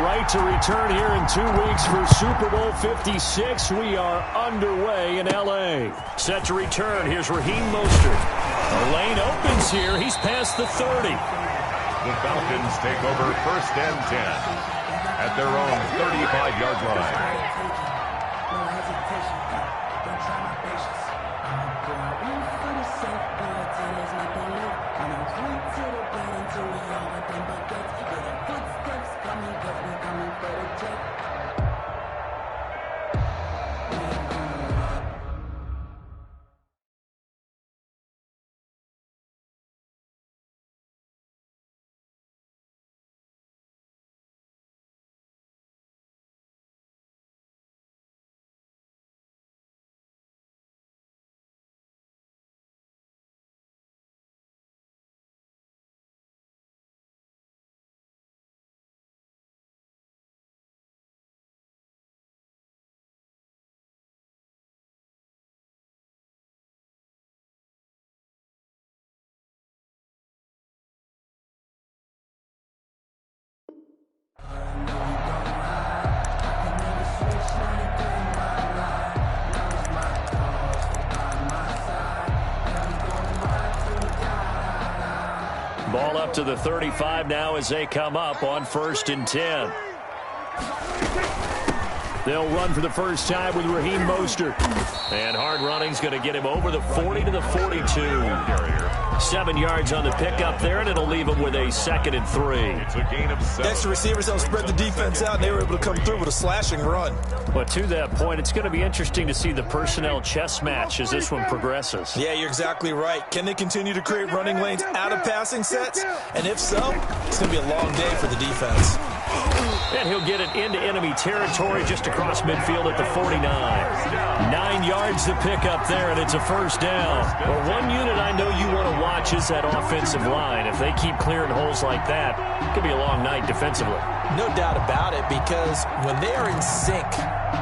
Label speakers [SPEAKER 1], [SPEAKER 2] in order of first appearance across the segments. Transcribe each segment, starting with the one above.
[SPEAKER 1] right to return here in 2 weeks for Super Bowl 56. We are underway in L.A. Set to return. Here's Raheem Mostert. The lane opens here. He's past the 30.
[SPEAKER 2] The Falcons take over 1st and 10 at their own 35-yard line.
[SPEAKER 1] Ball up to the 35 now as they come up on 1st and 10. They'll run for the first time with Raheem Mostert. And hard running's going to get him over the 40 to the 42. 7 yards on the pickup there, and it'll leave him with a 2nd and 3.
[SPEAKER 2] It's a gain of 7.
[SPEAKER 3] Extra receivers helped spread the defense out, and they were able to come through with a slashing run.
[SPEAKER 1] But to that point, it's going to be interesting to see the personnel chess match as this one progresses.
[SPEAKER 3] Yeah, you're exactly right. Can they continue to create running lanes out of passing sets? And if so, it's going to be a long day for the defense.
[SPEAKER 1] And he'll get it into enemy territory just across midfield at the 49. 9 yards to pick up there, and it's a 1st down. Well, one unit I know you want to watch is that offensive line. If they keep clearing holes like that, it could be a long night defensively.
[SPEAKER 3] No doubt about it, because when they are in sync,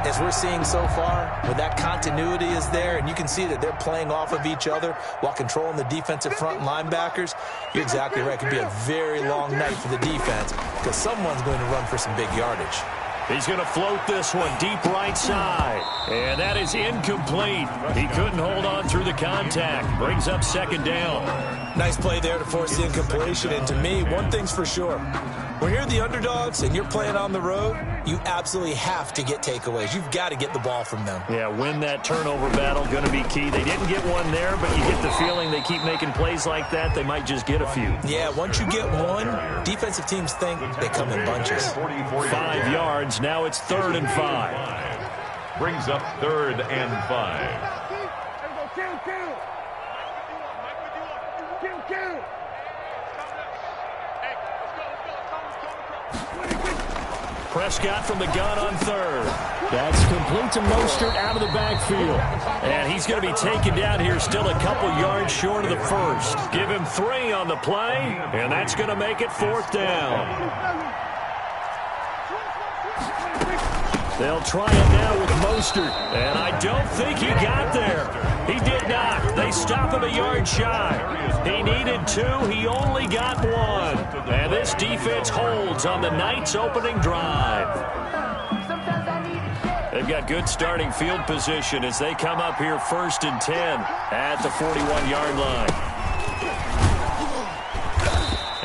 [SPEAKER 3] as we're seeing so far, when that continuity is there, and you can see that they're playing off of each other while controlling the defensive front linebackers, you're exactly right. It could be a very long night for the defense because someone's going to run for some big yardage.
[SPEAKER 1] He's going to float this one deep right side. And that is incomplete. He couldn't hold on through the contact. Brings up 2nd down.
[SPEAKER 3] Nice play there to force the incompletion. And to me, one thing's for sure. When you're the underdogs and you're playing on the road, you absolutely have to get takeaways. You've got to get the ball from them.
[SPEAKER 1] Yeah, win that turnover battle, going to be key. They didn't get one there, but you get the feeling they keep making plays like that, they might just get a few.
[SPEAKER 3] Yeah, once you get one, defensive teams think they come in bunches.
[SPEAKER 1] 5 yards, now it's 3rd and 5.
[SPEAKER 2] Brings up 3rd and 5.
[SPEAKER 1] Prescott from the gun on 3rd. That's complete to Mostert out of the backfield. And he's going to be taken down here still a couple yards short of the 1st. Give him 3 on the play, and that's going to make it 4th down. They'll try it now with Mostert, and I don't think he got there. He did not. They stop him a yard shy. He needed 2. He only got 1. And this defense holds on the night's opening drive. They've got good starting field position as they come up here 1st and 10 at the 41-yard line.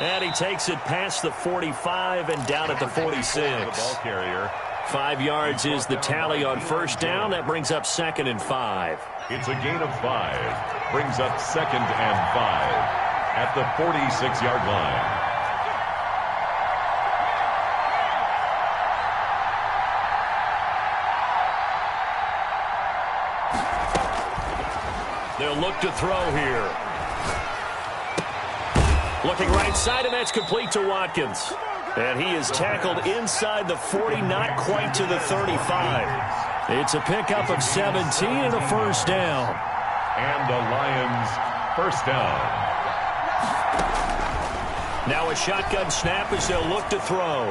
[SPEAKER 1] And he takes it past the 45 and down at the 46.
[SPEAKER 2] Ball carrier.
[SPEAKER 1] 5 yards is the tally on 1st down. That brings up 2nd and 5.
[SPEAKER 2] It's a gain of 5. Brings up 2nd and 5 at the 46-yard line.
[SPEAKER 1] They'll look to throw here. Looking right side, and that's complete to Watkins. And he is tackled inside the 40, not quite to the 35. It's a pickup of 17 and a 1st down.
[SPEAKER 2] And the Lions 1st down.
[SPEAKER 1] Now a shotgun snap as they'll look to throw.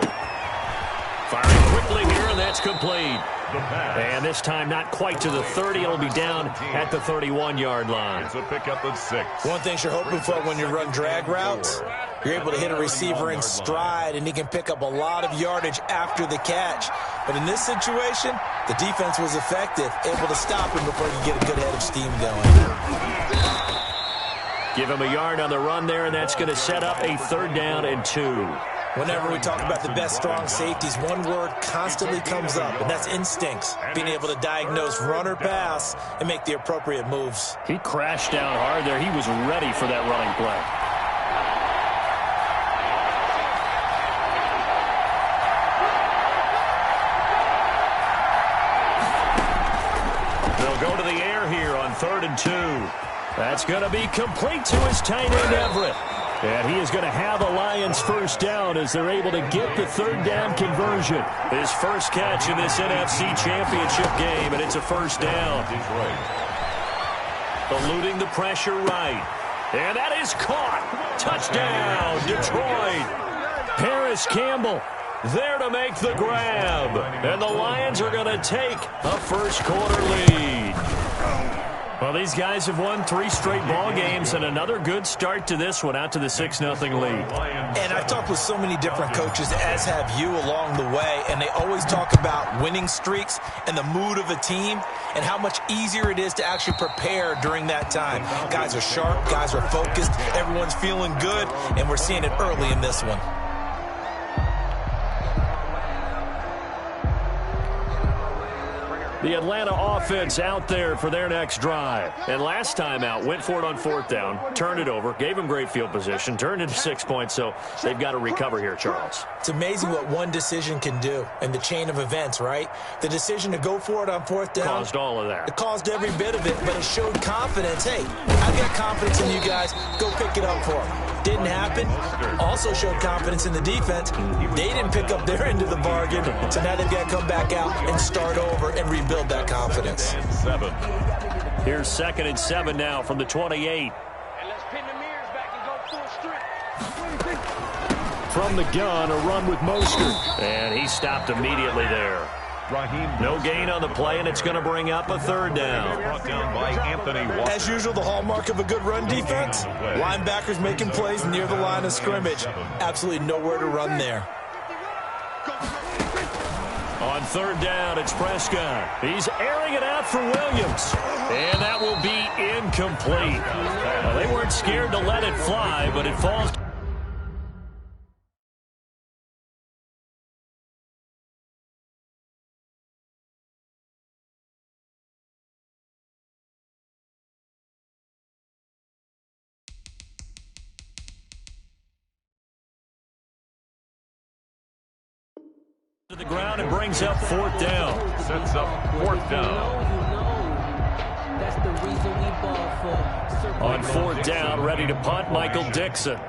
[SPEAKER 1] Firing quickly here, and that's complete. And this time not quite to the 30. It'll be down at the 31-yard line.
[SPEAKER 2] It's a pickup of 6.
[SPEAKER 3] One thing you're hoping for when you run drag routes You're able to hit a receiver in stride, and he can pick up a lot of yardage after the catch. But in this situation, the defense was effective, able to stop him before he could get a good head of steam going.
[SPEAKER 1] Give him a yard on the run there, and that's going to set up a 3rd down and 2.
[SPEAKER 3] Whenever we talk about the best strong safeties, one word constantly comes up, and that's instincts. Being able to diagnose run or pass and make the appropriate moves.
[SPEAKER 1] He crashed down hard there. He was ready for that running play. They'll go to the air here on 3rd and 2. That's going to be complete to his tight end, Everett. And he is going to have a Lions 1st down as they're able to get the 3rd down conversion. His first catch in this NFC Championship game, and it's a 1st down. Eluding the pressure right. And that is caught. Touchdown, Detroit. Paris Campbell there to make the grab. And the Lions are going to take a 1st quarter lead. Well, these guys have won 3 straight ball games and another good start to this one out to the 6-0 lead.
[SPEAKER 3] And I've talked with so many different coaches, as have you along the way, and they always talk about winning streaks and the mood of a team and how much easier it is to actually prepare during that time. Guys are sharp, guys are focused, everyone's feeling good, and we're seeing it early in this one.
[SPEAKER 1] The Atlanta offense out there for their next drive. And last time out, went for it on 4th down, turned it over, gave them great field position, turned into 6 points, so they've got to recover here, Charles.
[SPEAKER 3] It's amazing what one decision can do in the chain of events, right? The decision to go for it on 4th down.
[SPEAKER 1] Caused all of that.
[SPEAKER 3] It caused every bit of it, but it showed confidence. Hey, I've got confidence in you guys. Go pick it up for them. Didn't happen. Also showed confidence in the defense. They didn't pick up their end of the bargain, so now they've got to come back out and start over and rebuild that confidence.
[SPEAKER 1] Here's 2nd and 7 now from the 28. From the gun, a run with Mostert. And he stopped immediately there. No gain on the play, and it's going to bring up a 3rd down.
[SPEAKER 3] As usual, the hallmark of a good run defense, linebackers making plays near the line of scrimmage. Absolutely nowhere to run there.
[SPEAKER 1] On 3rd down, it's Prescott. He's airing it out for Williams. And that will be incomplete. Well, they weren't scared to let it fly, but it falls. To the ground and brings up 4th down.
[SPEAKER 2] Sets up 4th down.
[SPEAKER 1] On 4th down, ready to punt, Michael Dixon.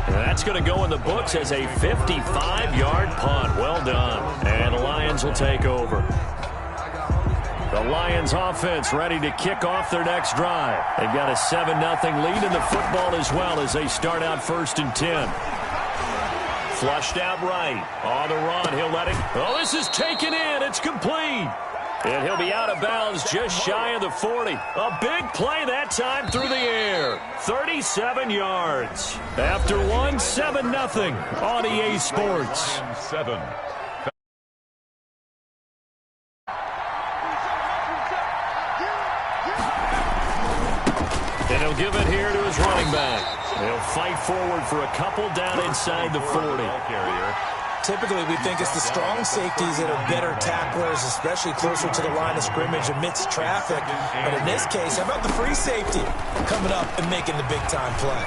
[SPEAKER 1] That's going to go in the books as a 55-yard punt. Well done. And the Lions will take over. The Lions offense ready to kick off their next drive. They've got a 7-0 lead in the football as well as they start out 1st and 10. Flushed out right. On the run, he'll let it. Oh, this is taken in. It's complete. And he'll be out of bounds just shy of the 40. A big play that time through the air. 37 yards. After one, 7-0 on EA Sports.
[SPEAKER 2] 7.
[SPEAKER 1] And he'll give it here to his running back. He'll fight forward for a couple down inside the 40.
[SPEAKER 3] Typically, we think it's the strong safeties that are better tacklers, especially closer to the line of scrimmage amidst traffic. But in this case, how about the free safety coming up and making the big-time play?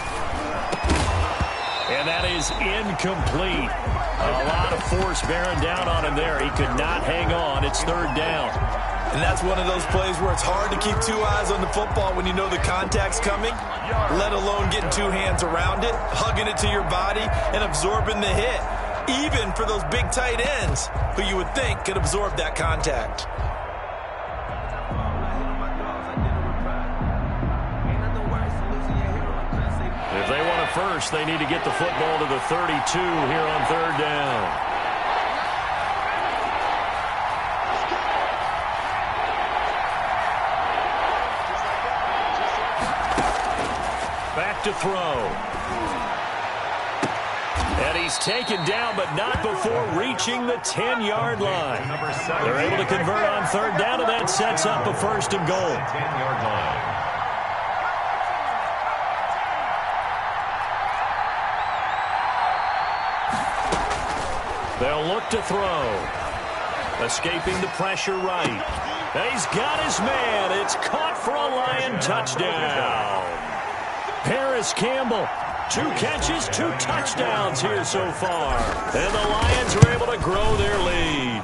[SPEAKER 1] And that is incomplete. A lot of force bearing down on him there. He could not hang on. It's 3rd down.
[SPEAKER 3] And that's one of those plays where it's hard to keep 2 eyes on the football when you know the contact's coming, let alone getting 2 hands around it, hugging it to your body, and absorbing the hit, even for those big tight ends who you would think could absorb that contact.
[SPEAKER 1] If they want a first, they need to get the football to the 32 here on 3rd down. to throw. And he's taken down, but not before reaching the 10-yard line. They're able to convert on third down, and that sets up a first and goal.
[SPEAKER 2] 10-yard line.
[SPEAKER 1] They'll look to throw. Escaping the pressure right. He's got his man. It's caught for a Lion touchdown. Paris Campbell, 2 catches, 2 touchdowns here so far. And the Lions are able to grow their lead.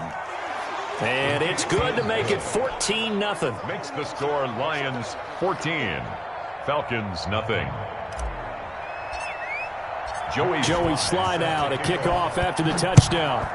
[SPEAKER 1] And it's good to make it 14-0.
[SPEAKER 2] Makes the score Lions 14, Falcons nothing.
[SPEAKER 1] Joey slide out, a kickoff after the touchdown.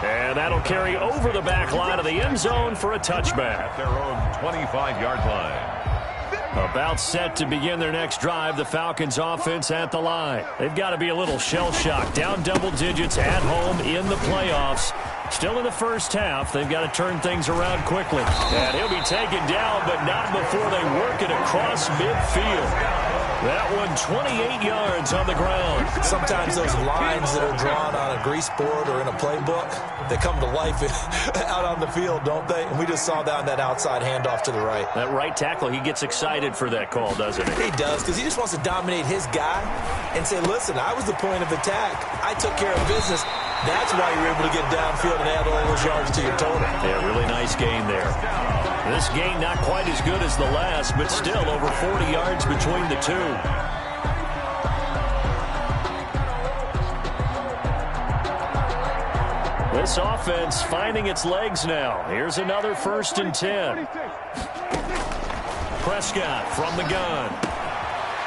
[SPEAKER 1] And that'll carry over the back line of the end zone for a touchback.
[SPEAKER 2] At their own 25-yard line.
[SPEAKER 1] About set to begin their next drive, the Falcons offense at the line. They've got to be a little shell-shocked, down double digits at home in the playoffs. Still in the first half, they've got to turn things around quickly. And he'll be taken down, but not before they work it across midfield. That one 28 yards on the ground.
[SPEAKER 3] Sometimes those lines that are drawn on a grease board or in a playbook, they come to life out on the field, don't they? And we just saw that on that outside handoff to the right.
[SPEAKER 1] That right tackle, he gets excited for that call, doesn't he?
[SPEAKER 3] He does, because he just wants to dominate his guy and say, listen, I was the point of attack. I took care of business. That's why you're able to get downfield and add all those yards to your total.
[SPEAKER 1] Yeah, really nice gain there. This gain not quite as good as the last, but still over 40 yards between the two. This offense finding its legs now. Here's another 1st and 10. Prescott from the gun.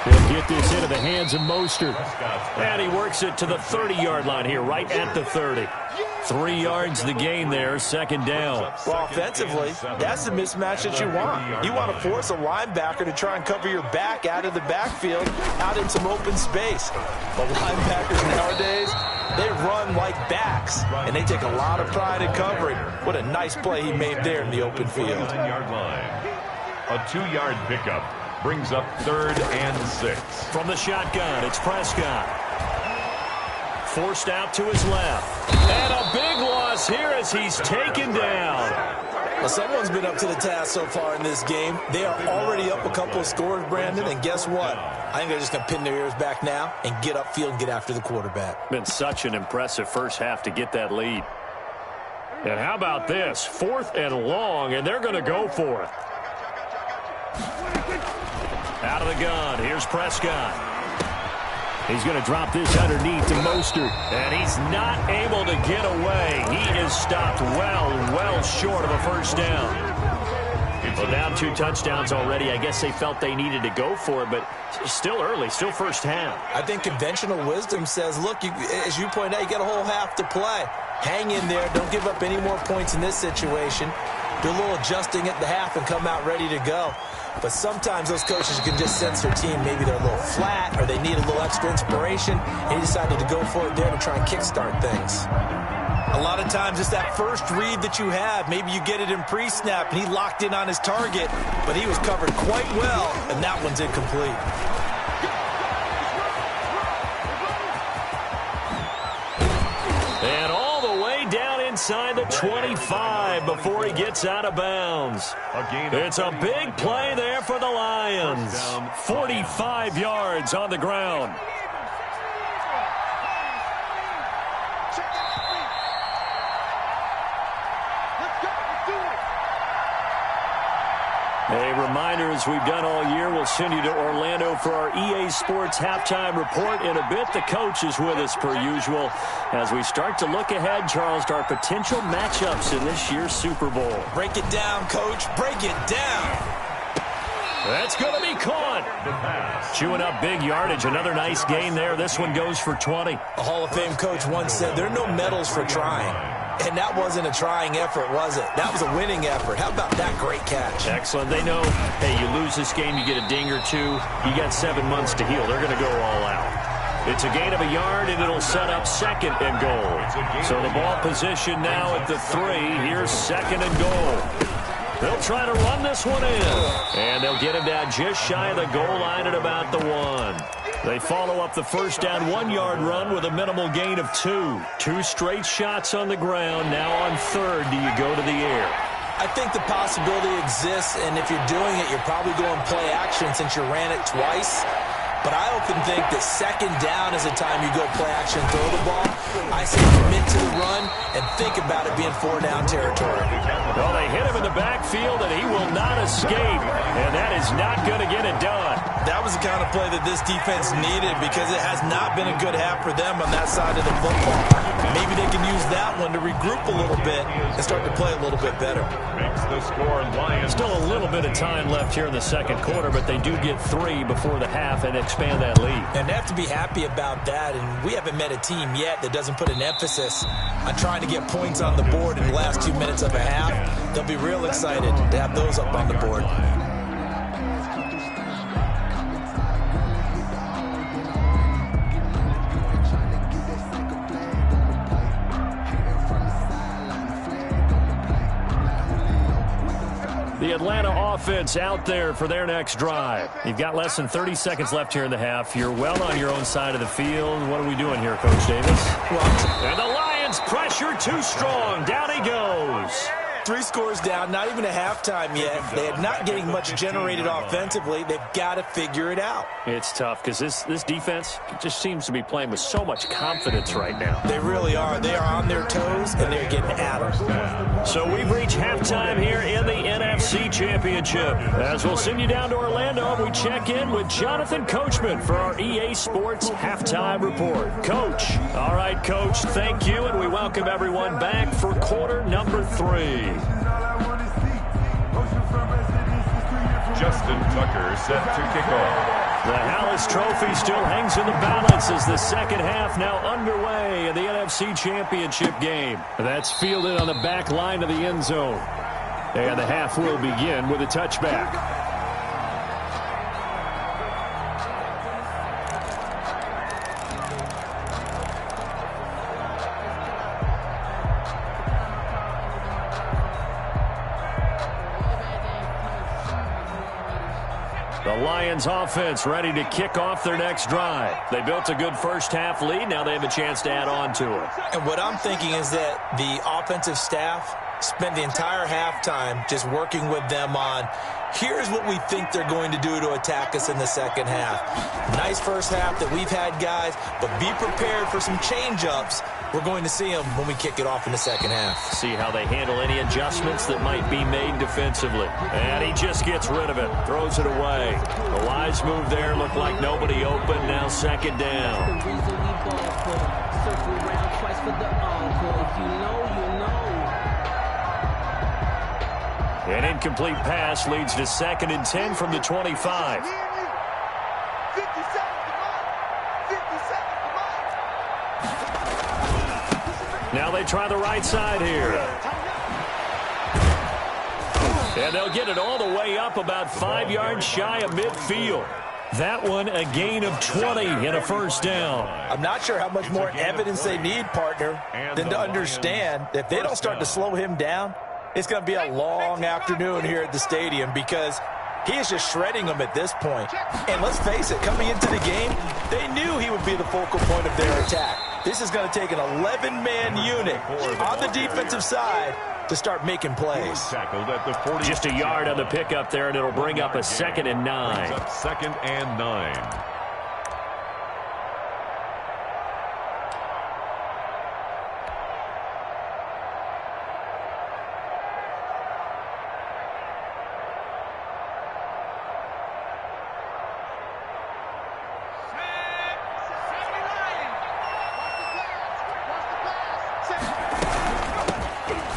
[SPEAKER 1] He'll get this into the hands of Mostert. And he works it to the 30-yard line here, right at the 30. 3 yards the gain there, 2nd down.
[SPEAKER 3] Well, offensively, that's the mismatch that you want. You want to force a linebacker to try and cover your back out of the backfield, out in some open space. But linebackers nowadays, they run like backs, and they take a lot of pride in covering. What a nice play he made there in the open field.
[SPEAKER 2] 10-yard line. A 2-yard pickup brings up 3rd and 6.
[SPEAKER 1] From the shotgun, it's Prescott. Forced out to his left. And a big loss here as he's taken down.
[SPEAKER 3] Well, someone's been up to the task so far in this game. They are already up a couple of scores, Brandon, and guess what? I think they're just going to pin their ears back now and get upfield and get after the quarterback.
[SPEAKER 1] Been such an impressive first half to get that lead. And how about this? 4th and long, and they're going to go for it. Out of the gun, here's Prescott. He's going to drop this underneath to Mostert, and he's not able to get away. He is stopped well short of a first down. Well, down 2 touchdowns already. I guess they felt they needed to go for it, but still early, still first half.
[SPEAKER 3] I think conventional wisdom says, look, as you point out, you got a whole half to play. Hang in there. Don't give up any more points in this situation. Do a little adjusting at the half and come out ready to go. But sometimes those coaches can just sense their team. Maybe they're a little flat or they need a little extra inspiration. And he decided to go for it there to try and kickstart things. A lot of times it's that first read that you have. Maybe you get it in pre-snap and he locked in on his target, but he was covered quite well, and that one's incomplete.
[SPEAKER 1] And all the way down inside the 25 before he gets out of bounds. It's a big play there for the Lions. 45 yards on the ground. A reminder, as we've done all year, we'll send you to Orlando for our EA Sports Halftime Report. In a bit, the coach is with us per usual as we start to look ahead, Charles, to our potential matchups in this year's Super Bowl.
[SPEAKER 3] Break it down, Coach. Break it down.
[SPEAKER 1] That's going to be caught. Chewing up big yardage. Another nice gain there. This one goes for 20.
[SPEAKER 3] A Hall of Fame coach once said, there are no medals for trying. And that wasn't a trying effort, was it? That was a winning effort. How about that great catch?
[SPEAKER 1] Excellent. They know, hey, you lose this game, you get a ding or two. You got 7 months to heal. They're going to go all out. It's a gain of a yard, and it'll set up 2nd and goal. So the ball position now at the 3. Here's 2nd and goal. They'll try to run this one in. And they'll get him down just shy of the goal line at about the 1. They follow up the first down 1-yard run with a minimal gain of 2. 2 straight shots on the ground. Now on third, do you go to the air?
[SPEAKER 3] I think the possibility exists, and if you're doing it, you're probably going play action since you ran it twice. But I often think that second down is the time you go play action, throw the ball. I say commit to the run and think about it being 4-down territory.
[SPEAKER 1] Well, they hit him in the backfield, and he will not escape. And that is not going to get it done.
[SPEAKER 3] That was the kind of play that this defense needed because it has not been a good half for them on that side of the football. Maybe they can use that one to regroup a little bit and start to play a little bit better.
[SPEAKER 2] Makes the score Lions.
[SPEAKER 1] Still a little bit of time left here in the second quarter, but they do get 3 before the half and expand that lead.
[SPEAKER 3] And they have to be happy about that, and we haven't met a team yet that doesn't put an emphasis on trying to get points on the board in the last 2 minutes of a half. They'll be real excited to have those up on the board.
[SPEAKER 1] The Atlanta offense out there for their next drive. You've got less than 30 seconds left here in the half. You're well on your own side of the field. What are we doing here, Coach Davis? And the Lions pressure too strong. Down he goes.
[SPEAKER 3] 3 scores down, not even a halftime yet. They're not getting much generated offensively. They've got to figure it out.
[SPEAKER 1] It's tough because this defense just seems to be playing with so much confidence right now.
[SPEAKER 3] They really are. They are on their toes, and they're getting at them.
[SPEAKER 1] So we've reached halftime here in the NFC Championship. As we'll send you down to Orlando, we check in with Jonathan Coachman for our EA Sports Halftime Report. Coach. All right, Coach, thank you, and we welcome everyone back for quarter number 3.
[SPEAKER 2] Justin Tucker set to kick off.
[SPEAKER 1] The Hallis Trophy still hangs in the balance as the second half now underway in the NFC Championship game. That's fielded on the back line of the end zone. And the half will begin with a touchback. The Lions offense ready to kick off their next drive. They built a good first half lead. Now they have a chance to add on to it.
[SPEAKER 3] And what I'm thinking is that the offensive staff spent the entire halftime just working with them on, here's what we think they're going to do to attack us in the second half. Nice first half that we've had, guys, but be prepared for some change-ups. We're going to see them when we kick it off in the second half.
[SPEAKER 1] See how they handle any adjustments that might be made defensively. And he just gets rid of it, throws it away. A wise move there, looked like nobody open, now second down. An incomplete pass leads to 2nd and 10 from the 25. Now they try the right side here. And they'll get it all the way up about 5 yards shy of midfield. That one a gain of 20 and a first down.
[SPEAKER 3] I'm not sure how much more evidence they need, partner, than to understand that if they don't start to slow him down, it's going to be a long afternoon here at the stadium because he is just shredding them at this point. And let's face it, coming into the game, they knew he would be the focal point of their attack. This is going to take an 11-man unit on the defensive side to start making plays.
[SPEAKER 1] Just a yard on the pickup there, and it'll bring up a 2nd and 9.
[SPEAKER 2] 2nd and 9.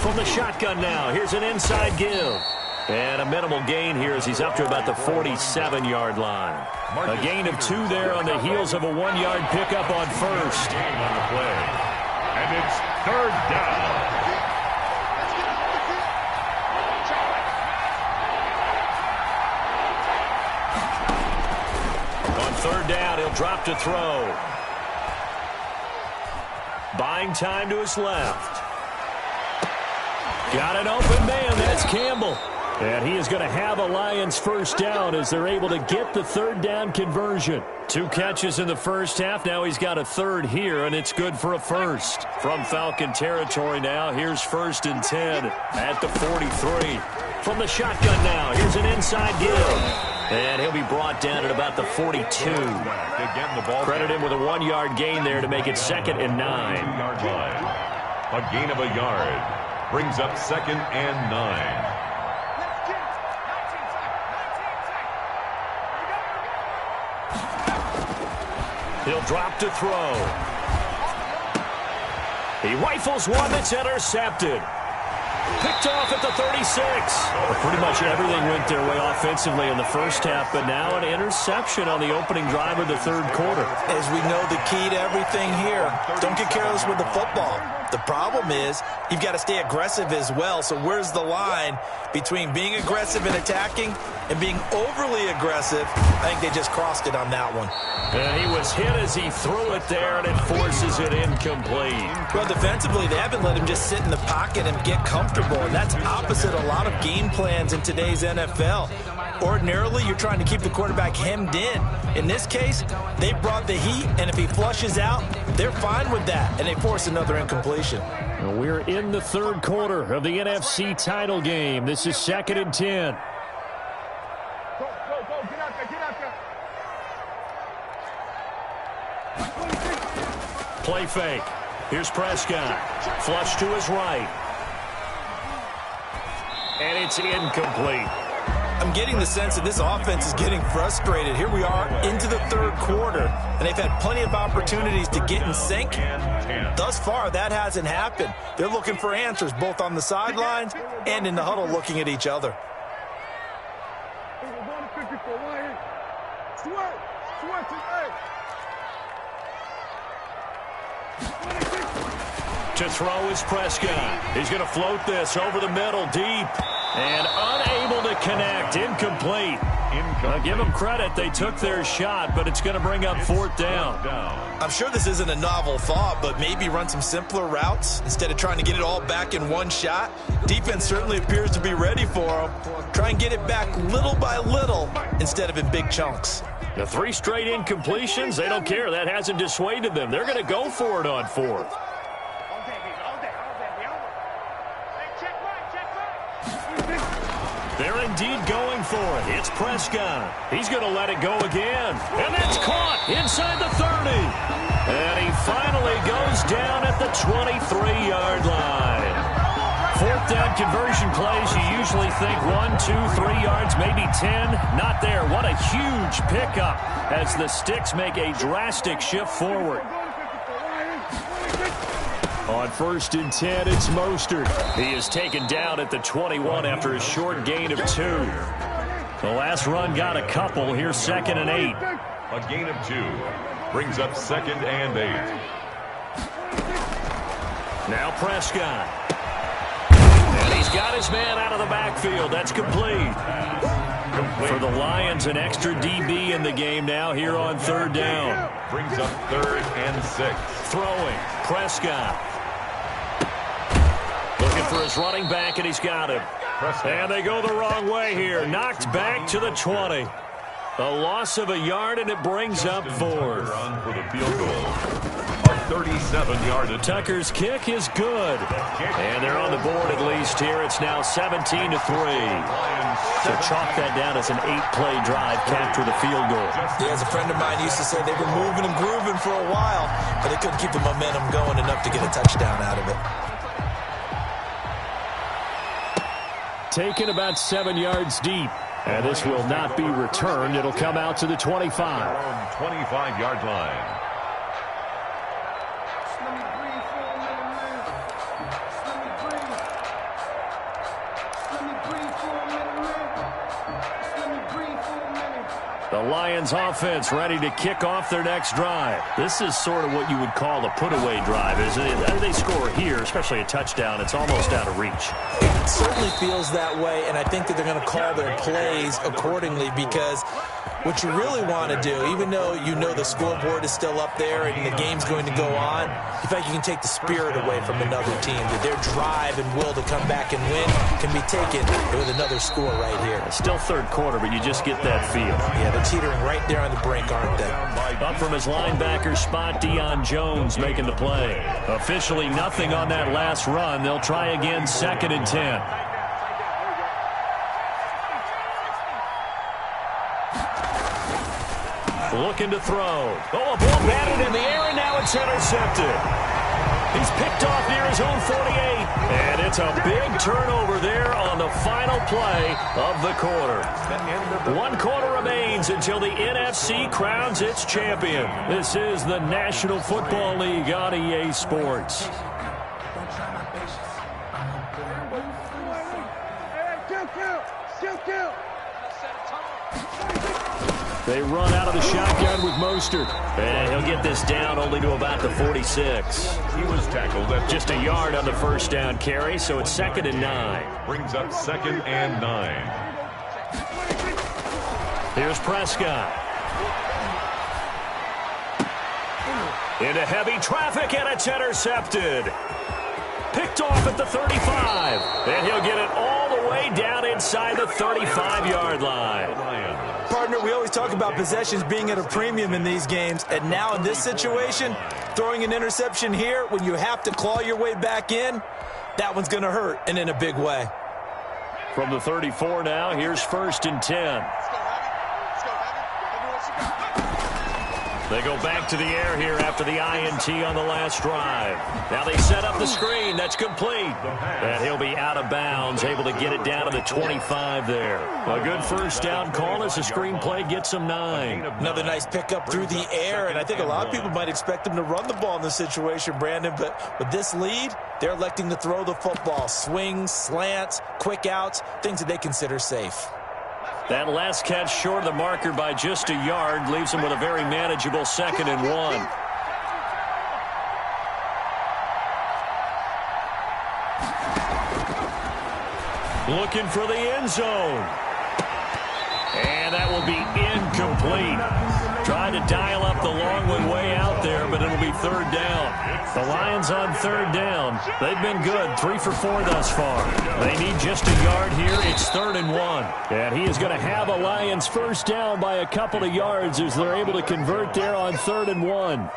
[SPEAKER 1] From the shotgun now, here's an inside give. And a minimal gain here as he's up to about the 47-yard line. A gain of 2 there on the heels of a 1-yard pickup on first.
[SPEAKER 2] On the play. And it's 3rd down.
[SPEAKER 1] On 3rd down, he'll drop to throw. Buying time to his left. Got an open man. That's Campbell. And he is going to have a Lions first down as they're able to get the third down conversion. 2 catches in the first half. Now he's got a third here, and it's good for a first. From Falcon territory now, here's 1st and 10 at the 43. From the shotgun now, here's an inside give. And he'll be brought down at about the 42. Credit him with a 1-yard gain there to make it 2nd and 9.
[SPEAKER 2] A gain of a yard brings up 2nd and 9.
[SPEAKER 1] He'll drop to throw. He rifles one that's intercepted. Picked off at the 36. Well, pretty much everything went their way offensively in the first half, but now an interception on the opening drive of the third quarter.
[SPEAKER 3] As we know, the key to everything here, don't get careless with the football. The problem is you've got to stay aggressive as well. So where's the line between being aggressive and attacking and being overly aggressive? I think they just crossed it on that one.
[SPEAKER 1] And he was hit as he threw it there, and it forces it incomplete.
[SPEAKER 3] Well, defensively, they haven't let him just sit in the pocket and get comfortable, and that's opposite a lot of game plans in today's NFL. Ordinarily, you're trying to keep the quarterback hemmed in. In this case, they brought the heat, and if he flushes out, they're fine with that, and they force another incompletion.
[SPEAKER 1] We're in the third quarter of the NFC title game. This is 2nd and 10.
[SPEAKER 4] Go, get out there.
[SPEAKER 1] Play fake. Here's Prescott. Flush to his right. And it's incomplete.
[SPEAKER 3] I'm getting the sense that this offense is getting frustrated. Here we are into the third quarter, and they've had plenty of opportunities to get in sync. Thus far, that hasn't happened. They're looking for answers both on the sidelines and in the huddle looking at each other.
[SPEAKER 1] To throw is Prescott. He's going to float this over the middle deep. And unable to connect. Incomplete. I'll give them credit. They took their shot, but it's going to bring up 4th down.
[SPEAKER 3] I'm sure this isn't a novel thought, but maybe run some simpler routes instead of trying to get it all back in one shot. Defense certainly appears to be ready for them. Try and get it back little by little instead of in big chunks.
[SPEAKER 1] The 3 straight incompletions, they don't care. That hasn't dissuaded them. They're going to go for it on 4th. They're indeed going for it. It's Prescott. He's going to let it go again. And that's caught inside the 30. And he finally goes down at the 23-yard line. 4th down conversion plays, you usually think 1, 2, 3 yards, maybe 10. Not there. What a huge pickup as the Sticks make a drastic shift forward. On 1st and 10, it's Mostert. He is taken down at the 21 after a short gain of 2. The last run got a couple. Here's 2nd and 8.
[SPEAKER 2] A gain of 2 brings up 2nd and 8.
[SPEAKER 1] Now Prescott. And he's got his man out of the backfield. That's complete. For the Lions, an extra DB in the game now here on 3rd down.
[SPEAKER 2] Brings up 3rd and 6.
[SPEAKER 1] Throwing. Prescott. Looking for his running back, and he's got him. And they go the wrong way here. Knocked back to the 20. A loss of a yard, and it brings up 4th.
[SPEAKER 2] For the field goal. A 37-yard attempt.
[SPEAKER 1] Tucker's kick is good. And they're on the board at least here. It's now 17-3. So chalk that down as an 8-play drive, capture the field goal.
[SPEAKER 3] Yeah, as a friend of mine used to say, they were moving and grooving for a while, but they couldn't keep the momentum going enough to get a touchdown out of it.
[SPEAKER 1] Taken about 7 yards deep. And this will not be returned. It'll come out to the 25.
[SPEAKER 2] 25-yard line. The
[SPEAKER 1] Lions offense ready to kick off their next drive. This is sort of what you would call a put-away drive, isn't it? They score here, especially a touchdown. It's almost out of reach.
[SPEAKER 3] It certainly feels that way, and I think that they're going to call their plays accordingly because what you really want to do, even though you know the scoreboard is still up there and the game's going to go on, you feel like you can take the spirit away from another team, that their drive and will to come back and win can be taken with another score right here.
[SPEAKER 1] It's still third quarter, but you just get that feel.
[SPEAKER 3] Yeah, they're teetering right there on the brink, aren't they?
[SPEAKER 1] Up from his linebacker spot, Deion Jones making the play. Officially nothing on that last run. They'll try again, 2nd and 10. Looking to throw. Oh, a ball batted in the air, and now it's intercepted. He's picked off near his own 48. And it's a big turnover there on the final play of the quarter. 1 quarter remains until the NFC crowns its champion. This is the National Football League on EA Sports. They run out of the shotgun with Mostert. And he'll get this down only to about the 46.
[SPEAKER 2] He was tackled at
[SPEAKER 1] just a yard on the first down carry, so it's 2nd and 9.
[SPEAKER 2] Brings up 2nd and 9.
[SPEAKER 1] Here's Prescott. Into heavy traffic, and it's intercepted. Picked off at the 35. And he'll get it all the way down inside the 35-yard line.
[SPEAKER 3] Partner, we always talk about possessions being at a premium in these games, and now in this situation, throwing an interception here when you have to claw your way back in, that one's going to hurt, and in a big way.
[SPEAKER 1] From the 34 now, here's 1st and 10. They go back to the air here after the INT on the last drive. Now they set up the screen. That's complete. And he'll be out of bounds, able to get it down to the 25 there. A good first down call as the screenplay gets him 9.
[SPEAKER 3] Another nice pickup through the air, and I think a lot of people might expect him to run the ball in this situation, Brandon, but with this lead, they're electing to throw the football. Swings, slants, quick outs, things that they consider safe.
[SPEAKER 1] That last catch short of the marker by just a yard leaves him with a very manageable 2nd and 1. Looking for the end zone. And that will be incomplete. Trying to dial up the long one way out there, but it'll be 3rd down. The Lions on 3rd down. They've been good, 3 for 4 thus far. They need just a yard here. It's 3rd and 1. And he is going to have a Lions first down by a couple of yards as they're able to convert there on 3rd and 1.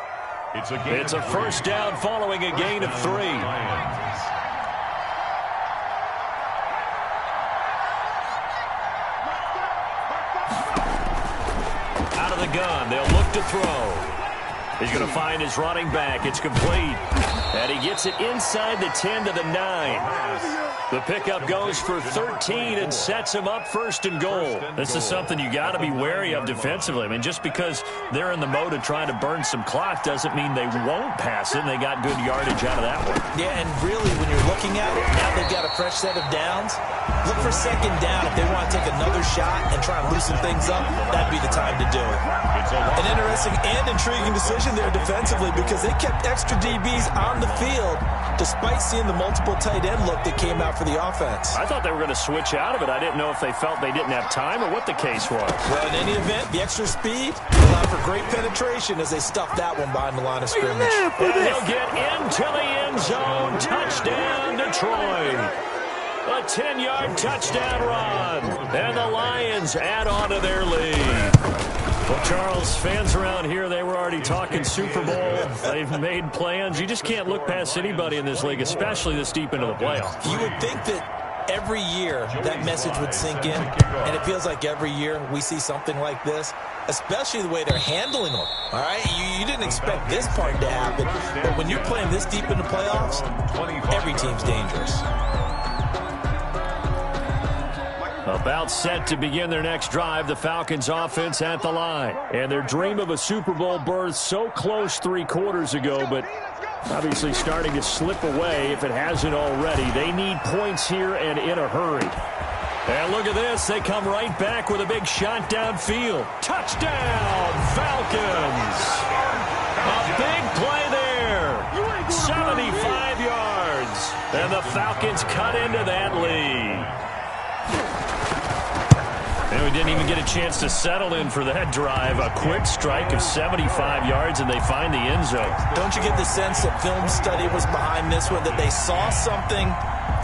[SPEAKER 1] It's a first down following a gain of 3. Gun. They'll look to throw. He's going to find his running back. It's complete. And he gets it inside the 10 to the 9. The pickup goes for 13 and sets him up 1st and goal. This is something you got to be wary of defensively. I mean, just because they're in the mode of trying to burn some clock doesn't mean they won't pass it, and they got good yardage out of that one.
[SPEAKER 3] Yeah, and really, when you're looking at it, now they've got a fresh set of downs. Look for 2nd down if they want to take another shot and try and loosen things up. That'd be the time to do it. An interesting and intriguing decision there defensively because they kept extra DBs on the field despite seeing the multiple tight end look that came out for the offense.
[SPEAKER 1] I thought they were going to switch out of it. I didn't know if they felt they didn't have time or what the case was.
[SPEAKER 3] Well, in any event, the extra speed allowed for great penetration as they stuffed that one behind the line of scrimmage.
[SPEAKER 1] And he'll get into the end zone. Touchdown, Detroit. A 10-yard touchdown run. And the Lions add on to their lead. Well, Charles, fans around here, they were already talking Super Bowl. They've made plans. You just can't look past anybody in this league, especially this deep into the playoffs.
[SPEAKER 3] You would think that every year that message would sink in, and it feels like every year we see something like this, especially the way they're handling them. All right, you didn't expect this part to happen, but when you're playing this deep in the playoffs, every team's dangerous.
[SPEAKER 1] About set to begin their next drive, the Falcons offense at the line. And their dream of a Super Bowl berth so close 3 quarters ago, but obviously starting to slip away if it hasn't already. They need points here and in a hurry. And look at this. They come right back with a big shot downfield. Touchdown, Falcons. A big play there. 75 yards. And the Falcons cut into that lead. And we didn't even get a chance to settle in for that drive. A quick strike of 75 yards, and they find the end zone.
[SPEAKER 3] Don't you get the sense that film study was behind this one, that they saw something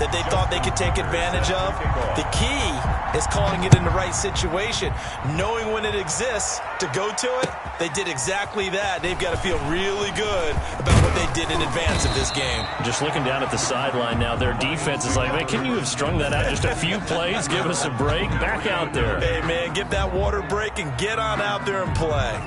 [SPEAKER 3] that they thought they could take advantage of? The key is calling it in the right situation, knowing when it exists to go to it. They did exactly that. They've got to feel really good about what they did in advance of this game.
[SPEAKER 1] Just looking down at the sideline now, their defense is like, man, can you have strung that out just a few plays? Give us a break. Back out there.
[SPEAKER 3] Hey, man, give that water break and get on out there and play.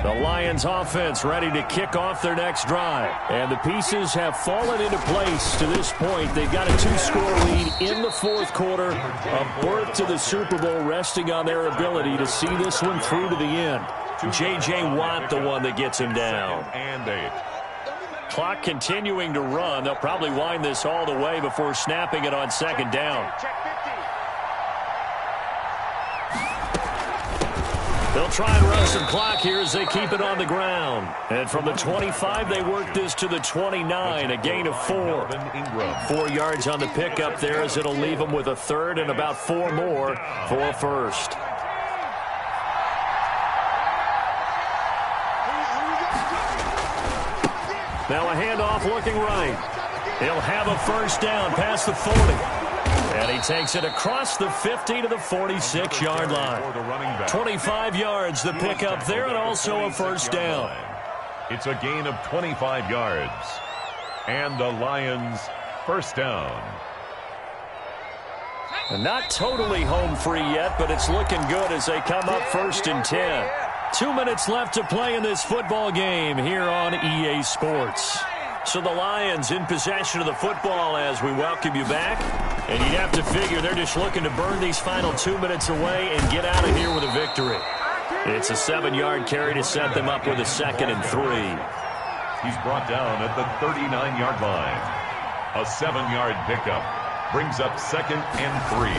[SPEAKER 1] The Lions offense ready to kick off their next drive. And the pieces have fallen into place to this point. They've got a 2-score lead in the fourth quarter. A berth to the Super Bowl resting on their ability to see this one through to the end. J.J. Watt the one that gets him down.
[SPEAKER 2] And 8.
[SPEAKER 1] Clock continuing to run. They'll probably wind this all the way before snapping it on second down. They'll try and run some clock here as they keep it on the ground. And from the 25, they work this to the 29, a gain of 4. 4 yards on the pickup there as it'll leave them with a third and about 4 more for a first. Now a handoff looking right. He'll have a first down past the 40. And he takes it across the 50 to the 46-yard line. 25 yards the pickup there, and also a first down.
[SPEAKER 2] It's a gain of 25 yards. And the Lions first down.
[SPEAKER 1] And not totally home free yet, but it's looking good as they come up 1st and 10. 2 minutes left to play in this football game here on EA Sports. So the Lions in possession of the football as we welcome you back. And you'd have to figure they're just looking to burn these final 2 minutes away and get out of here with a victory. It's a 7-yard carry to set them up with a 2nd and 3.
[SPEAKER 2] He's brought down at the 39-yard line. A 7-yard pickup brings up 2nd and 3.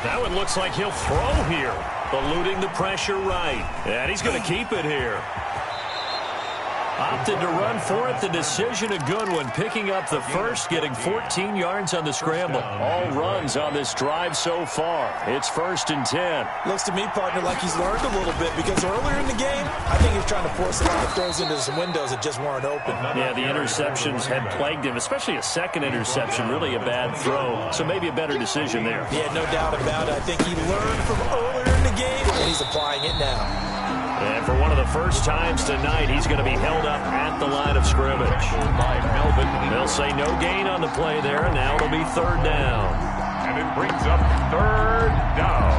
[SPEAKER 1] That one looks like he'll throw here. Eluding the pressure right. And he's going to keep it here. Opted to run for it. The decision a good one. Picking up the first, getting 14 yards on the scramble. All runs on this drive so far. It's 1st and 10.
[SPEAKER 3] Looks to me, partner, like he's learned a little bit because earlier in the game, I think he was trying to force a lot of throws into some windows that just weren't open.
[SPEAKER 1] Yeah, the interceptions had plagued him, especially a second interception. Really a bad throw. So maybe a better decision there.
[SPEAKER 3] Yeah, no doubt about it. I think he learned from earlier in the game, and he's applying it now.
[SPEAKER 1] And for one of the first times tonight, he's going to be held up at the line of scrimmage. They'll say no gain on the play there, and now it'll be 3rd down.
[SPEAKER 2] And it brings up 3rd down.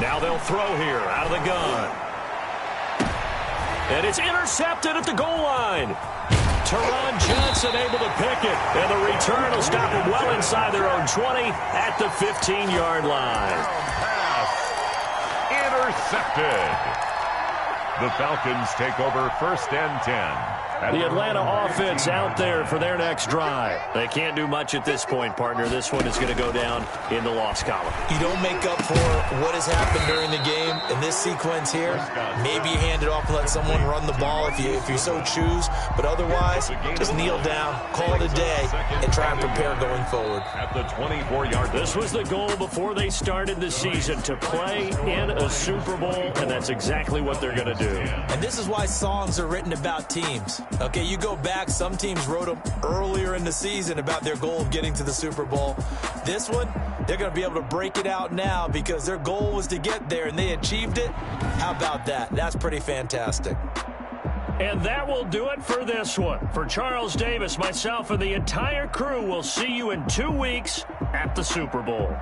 [SPEAKER 1] Now they'll throw here out of the gun. And it's intercepted at the goal line. Teron Johnson able to pick it, and the return will stop them well inside their own 20 at the 15-yard line.
[SPEAKER 2] Pass intercepted. The Falcons take over 1st and 10.
[SPEAKER 1] The Atlanta offense out there for their next drive. They can't do much at this point, partner. This one is going to go down in the loss column.
[SPEAKER 3] You don't make up for what has happened during the game in this sequence here. Maybe you hand it off and let someone run the ball if you so choose. But otherwise, just kneel down, call it a day, and try and prepare going forward.
[SPEAKER 2] At the 24-yard.
[SPEAKER 1] This was the goal before they started the season, to play in a Super Bowl, and that's exactly what they're going to do.
[SPEAKER 3] And this is why songs are written about teams. Okay, you go back, some teams wrote them earlier in the season about their goal of getting to the Super Bowl. This one, they're going to be able to break it out now because their goal was to get there, and they achieved it. How about that? That's pretty fantastic.
[SPEAKER 1] And that will do it for this one. For Charles Davis, myself, and the entire crew, we'll see you in 2 weeks at the Super Bowl.